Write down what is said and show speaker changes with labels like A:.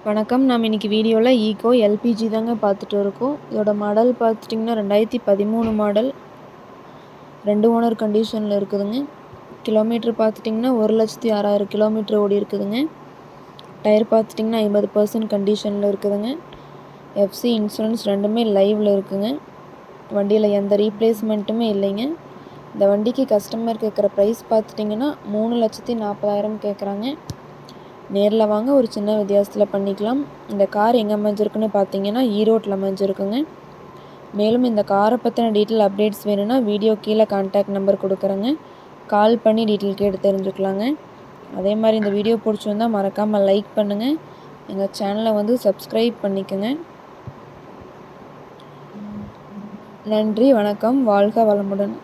A: வணக்கம். நாம் இன்னைக்கு வீடியோல ஈகோ எல்பிஜி தாங்க பார்த்துட்டு இருக்கோம். இதோட மாடல் பார்த்துட்டிங்கன்னா 2013 மாடல். 2 ஓனர் கண்டிஷனில் இருக்குதுங்க. கிலோமீட்டர் பார்த்துட்டிங்கன்னா 1,06,000 கிலோமீட்டர் ஓடி இருக்குதுங்க. டயர் பார்த்துட்டிங்கன்னா 50% கண்டிஷனில் இருக்குதுங்க. எஃப்சி இன்சூரன்ஸ் ரெண்டுமே லைவில் இருக்குங்க. வண்டியில் எந்த ரீப்ளேஸ்மெண்ட்டுமே இல்லைங்க. இந்த வண்டிக்கு கஸ்டமர் கேட்குற ப்ரைஸ் பார்த்துட்டிங்கன்னா 3,40,000 கேட்குறாங்க. நேரில் வாங்க, ஒரு சின்ன வித்தியாசத்தில் பண்ணிக்கலாம். இந்த கார் எங்கே அமைஞ்சிருக்குன்னு பார்த்தீங்கன்னா ஈரோட்டில் அமைஞ்சிருக்குங்க. மேலும் இந்த காரை பற்றின டீட்டெயில் அப்டேட்ஸ் வேணும்னா வீடியோ கீழே கான்டாக்ட் நம்பர் கொடுக்குறேங்க. கால் பண்ணி டீட்டெயில் கேட்டு தெரிஞ்சுக்கலாங்க. அதே மாதிரி இந்த வீடியோ பிடிச்சிருந்தா மறக்காமல் லைக் பண்ணுங்கள். எங்கள் சேனலை சப்ஸ்கிரைப் பண்ணிக்கோங்க. நன்றி, வணக்கம், வாழ்க வளமுடன்.